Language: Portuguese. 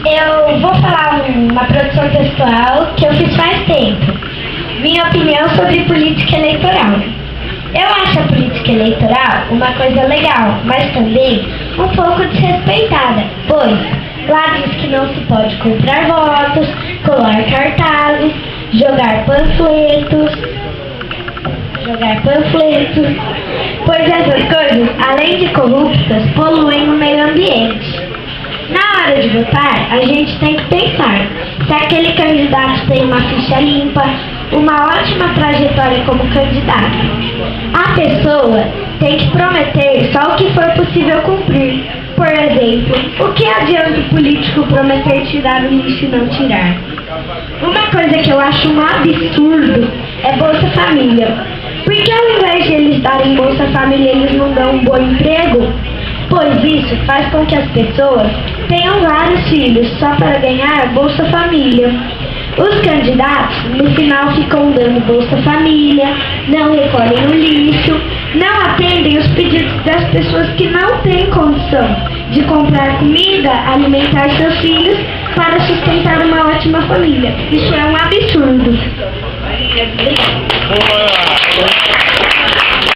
Eu vou falar uma produção textual que eu fiz faz tempo. Minha opinião sobre política eleitoral. Eu acho a política eleitoral uma coisa legal, mas também um pouco desrespeitada, pois lá diz que não se pode comprar votos, colar cartazes, jogar panfletos, pois essas coisas, além de corruptas, poluem o meio ambiente. Na hora de votar, a gente tem que pensar se aquele candidato tem uma ficha limpa, uma ótima trajetória como candidato. A pessoa tem que prometer só o que for possível cumprir. Por exemplo, o que adianta o político prometer tirar o lixo e não tirar? Uma coisa que eu acho um absurdo é Bolsa Família. Por que ao invés de eles darem Bolsa Família, eles não dão um bom emprego? Pois isso faz com que as pessoas tenham vários filhos só para ganhar Bolsa Família. Os candidatos, no final, ficam dando Bolsa Família, não recolhem o lixo, não atendem os pedidos das pessoas que não têm condição de comprar comida, alimentar seus filhos para sustentar uma ótima família. Isso é um absurdo.